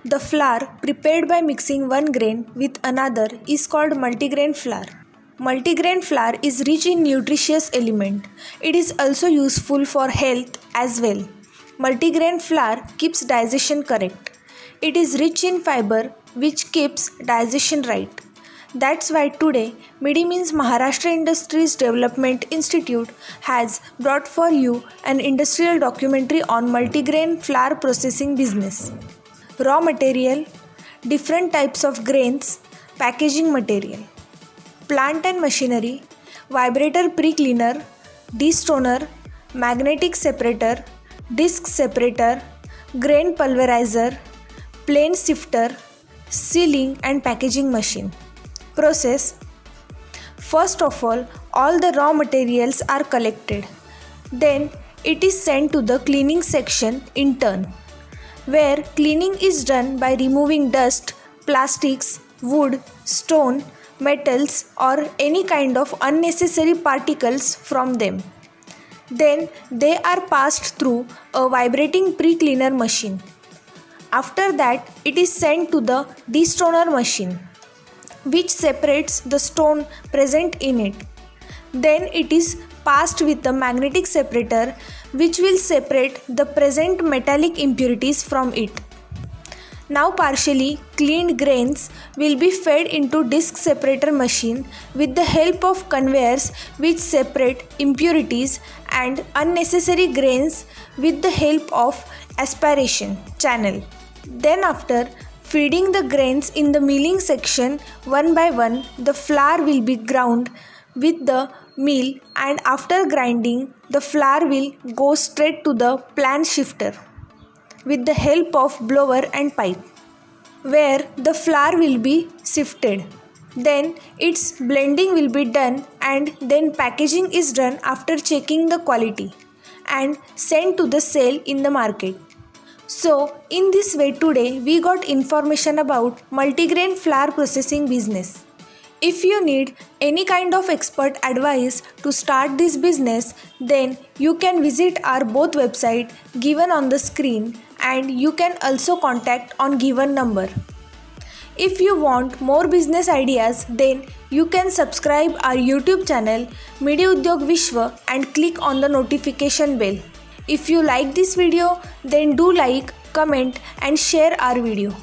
The flour prepared by mixing one grain with another is called multigrain flour. Multigrain flour is rich in nutritious element. It is also useful for health as well. Multigrain flour keeps digestion correct. It is rich in fiber which keeps digestion right. That's why today MIDI means Maharashtra Industries Development Institute has brought for you an industrial documentary on multigrain flour processing business. Raw material, different types of grains, packaging material, plant and machinery, vibrator pre-cleaner, destoner, magnetic separator, disc separator, grain pulverizer, plain sifter, sealing and packaging machine. Process. First of all the raw materials are collected. Then it is sent to the cleaning section in turn, where cleaning is done by removing dust, plastics, wood, stone, metals or any kind of unnecessary particles from them. Then they are passed through a vibrating pre-cleaner machine. After that, it is sent to the destoner machine, which separates the stone present in it. Then it is passed with the magnetic separator, which will separate the present metallic impurities from it. Now partially cleaned grains will be fed into disc separator machine with the help of conveyors which separate impurities and unnecessary grains with the help of aspiration channel. Then after feeding the grains in the milling section one by one, the flour will be ground with the mill, and after grinding the flour will go straight to the plant shifter with the help of blower and pipe, where the flour will be sifted. Then its blending will be done, and then packaging is done after checking the quality and sent to the sale in the market. So in this way today we got information about multigrain flour processing business. If you need any kind of expert advice to start this business, then you can visit our both website given on the screen, and you can also contact on given number. If you want more business ideas, then you can subscribe our YouTube channel MIDI Udyog Vishwa and click on the notification bell. If you like this video, then do like, comment and share our video.